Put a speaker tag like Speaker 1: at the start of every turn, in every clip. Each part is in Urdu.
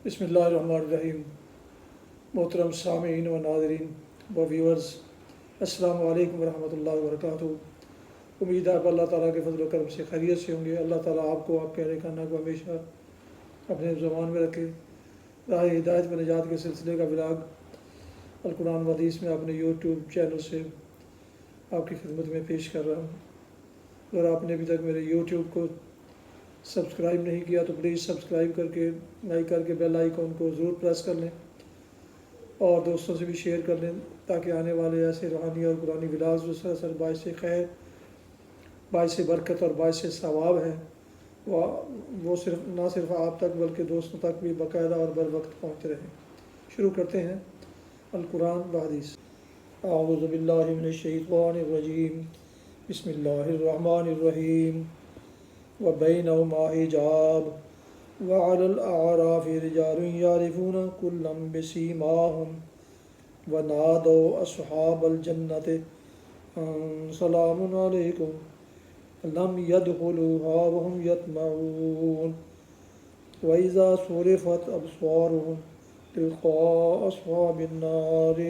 Speaker 1: بسم اللہ الرحمن الرحیم۔ محترم سامعین و ناظرین و ویورز، السلام علیکم ورحمۃ اللہ وبرکاتہ۔ امید ہے آپ اللہ تعالیٰ کے فضل و کرم سے خیریت سے ہوں گے۔ اللہ تعالیٰ آپ کو، آپ کے اہل خانہ کو ہمیشہ اپنے زبان میں رکھے۔ راہ ہدایت و نجات کے سلسلے کا ولاگ القرآن و حدیث میں اپنے یوٹیوب چینل سے آپ کی خدمت میں پیش کر رہا ہوں۔ اگر آپ نے ابھی تک میرے یوٹیوب کو سبسکرائب نہیں کیا تو پلیز سبسکرائب کر کے لائک کر کے بیل آئیکن کو ضرور پریس کر لیں اور دوستوں سے بھی شیئر کر لیں، تاکہ آنے والے ایسے روحانی اور قرآنی ولاگز جو سراسر باعث خیر، باعث برکت اور باعث ثواب ہیں، وہ نہ صرف آپ تک بلکہ دوستوں تک بھی باقاعدہ اور بر وقت پہنچ رہیں۔ شروع کرتے ہیں القرآن و حدیث۔ اعوذ باللہ من الشیطان الرجیم، بسم اللہ الرحمن الرحیم۔ وبینہما حجاب وعلی الاعراف رجال یعرفون کلا بسیماہم ونادوا اصحاب الجنۃ ان سلام علیکم لم يدخلوها وهم يطمعون وإذا صرفت أبصارهم تلقاء أصحاب النار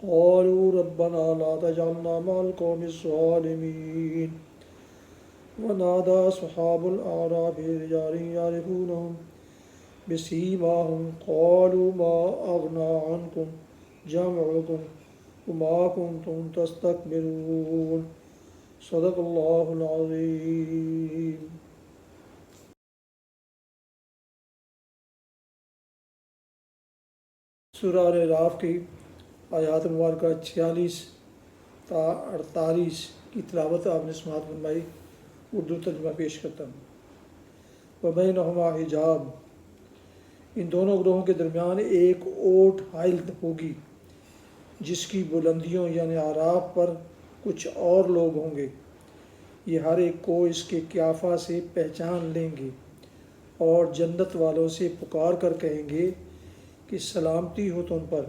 Speaker 1: قالوا ربنا لا تجعلنا مع القوم الظالمين ونادى أصحاب الأعراف رجال يعرفونهم بسيماهم قالوا ما أغنى عنكم جمعكم وما كنتم تستكبرون صدق اللہ العظیم۔ سورہ الاعراف کی آیات مبارکہ 46 تا 48 کی تلاوت آپ نے سماعت فرمائی۔ اردو ترجمہ پیش کرتا ہوں۔ وبینہما حجاب، ان دونوں گروہوں کے درمیان ایک اوٹ حائل ہوگی، جس کی بلندیوں یعنی اعراف پر کچھ اور لوگ ہوں گے۔ یہ ہر ایک کو اس کے قیافہ سے پہچان لیں گے اور جنت والوں سے پکار کر کہیں گے کہ سلامتی ہو تم پر۔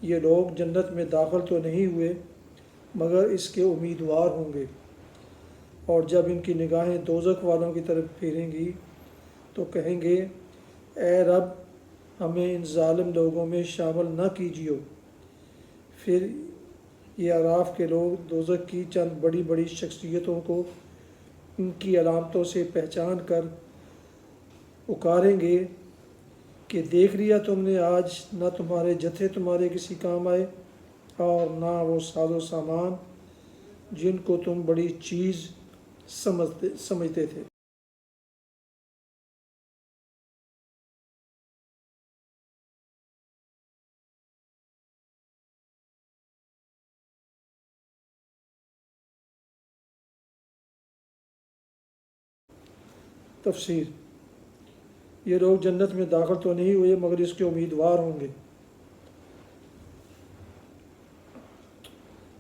Speaker 1: یہ لوگ جنت میں داخل تو نہیں ہوئے مگر اس کے امیدوار ہوں گے، اور جب ان کی نگاہیں دوزخ والوں کی طرف پھیریں گی تو کہیں گے اے رب، ہمیں ان ظالم لوگوں میں شامل نہ کیجیو۔ پھر یہ اعراف کے لوگ دوزخ کی چند بڑی بڑی شخصیتوں کو ان کی علامتوں سے پہچان کر پکاریں گے کہ دیکھ لیا تم نے، آج نہ تمہارے جتھے تمہارے کسی کام آئے اور نہ وہ ساز و سامان جن کو تم بڑی چیز سمجھتے تھے۔ تفسیر: یہ لوگ جنت میں داخل تو نہیں ہوئے مگر اس کے امیدوار ہوں گے،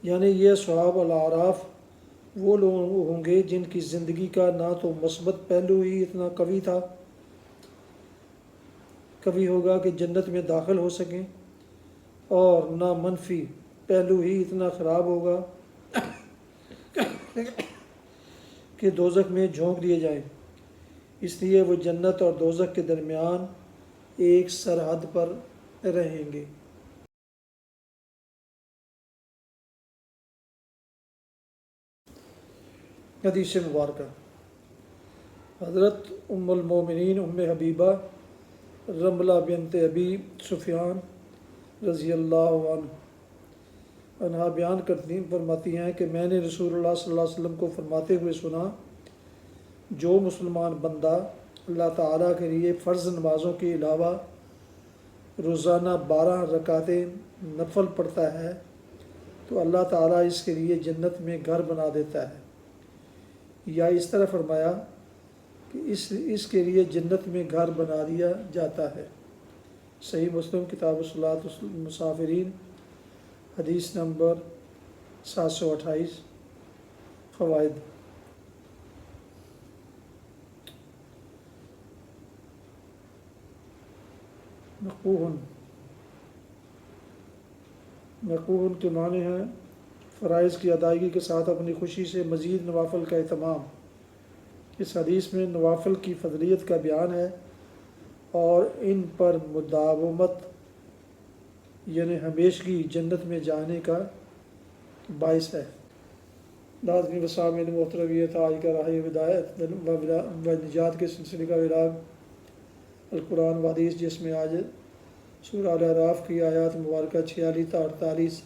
Speaker 1: یعنی یہ اصحاب الاعراف وہ لوگ ہوں گے جن کی زندگی کا نہ تو مثبت پہلو ہی اتنا قوی ہوگا کہ جنت میں داخل ہو سکیں، اور نہ منفی پہلو ہی اتنا خراب ہوگا کہ دوزخ میں جھونک دیے جائیں۔ اس لیے وہ جنت اور دوزخ کے درمیان ایک سرحد پر رہیں گے۔ حدیث مبارکہ: حضرت ام المومنین ام حبیبہ رملہ بنت ابی سفیان رضی اللہ عنہا بیان فرماتی ہیں کہ میں نے رسول اللہ صلی اللہ علیہ وسلم کو فرماتے ہوئے سنا، جو مسلمان بندہ اللہ تعالیٰ کے لیے فرض نمازوں کے علاوہ روزانہ 12 رکعتیں نفل پڑھتا ہے تو اللہ تعالیٰ اس کے لیے جنت میں گھر بنا دیتا ہے، یا اس طرح فرمایا کہ اس کے لیے جنت میں گھر بنا دیا جاتا ہے۔ صحیح مسلم کتاب الصلاۃ المسافرین، حدیث نمبر 728۔ فوائد: مقبول کے معنی ہیں فرائض کی ادائیگی کے ساتھ اپنی خوشی سے مزید نوافل کا اہتمام۔ اس حدیث میں نوافل کی فضیلت کا بیان ہے اور ان پر مداومت یعنی ہمیشگی جنت میں جانے کا باعث ہے۔ ناظرین و سامعین محترم، یہ تھا آج کا راہ ہدایت و نجات کے سلسلے کا ولاگ القرآن و حدیث، جس میں آج سورہ الاعراف کی آیات مبارکہ 46 تا 48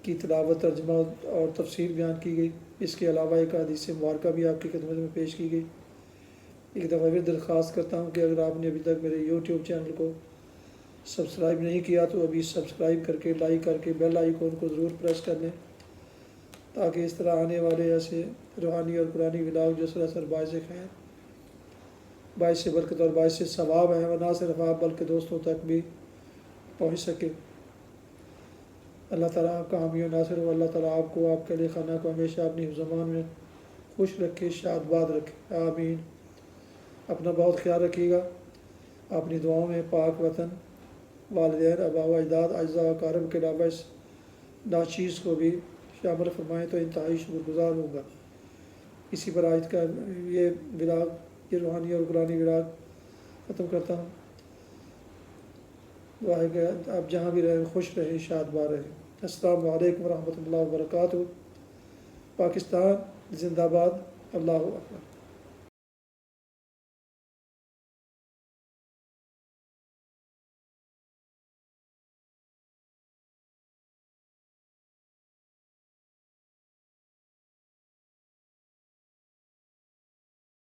Speaker 1: کی تلاوت، ترجمہ اور تفسیر بیان کی گئی۔ اس کے علاوہ ایک حدیث مبارکہ بھی آپ کی خدمت میں پیش کی گئی۔ ایک دفعہ پھر درخواست کرتا ہوں کہ اگر آپ نے ابھی تک میرے یوٹیوب چینل کو سبسکرائب نہیں کیا تو ابھی سبسکرائب کر کے، لائک کر کے، بیل آئیکن کو ضرور پریس کر لیں، تاکہ اس طرح آنے والے ایسے روحانی اور قرآنی ولاگ جو سراسر باعث خیر، باعث برکت اور باعث ثواب ہیں، اور نہ صرف آپ بلکہ دوستوں تک بھی پہنچ سکے۔ اللہ تعالیٰ آپ کا حامی و ناصر ہو۔ اللہ تعالیٰ آپ کو، آپ کے لیے خانہ کو ہمیشہ اپنی زبان میں خوش رکھے، شاد باد رکھے، آمین۔ اپنا بہت خیال رکھیے گا۔ اپنی دعاؤں میں پاک وطن، والدین، آباء و اجداد، اعزاء و اقارب کے علاوہ اس ناچیز کو بھی شامل فرمائیں تو انتہائی شکر گزار ہوں گا۔ اسی پر آج کا یہ ولاگ، یہ روحانی اور قرآنی ولاگ ختم کرتا ہوں۔ دعا ہے کہ آپ جہاں بھی رہیں خوش رہیں، شاد باد رہیں۔ السلام علیکم ورحمۃ اللہ وبرکاتہ۔ پاکستان زندہ باد، اللہ اکبر۔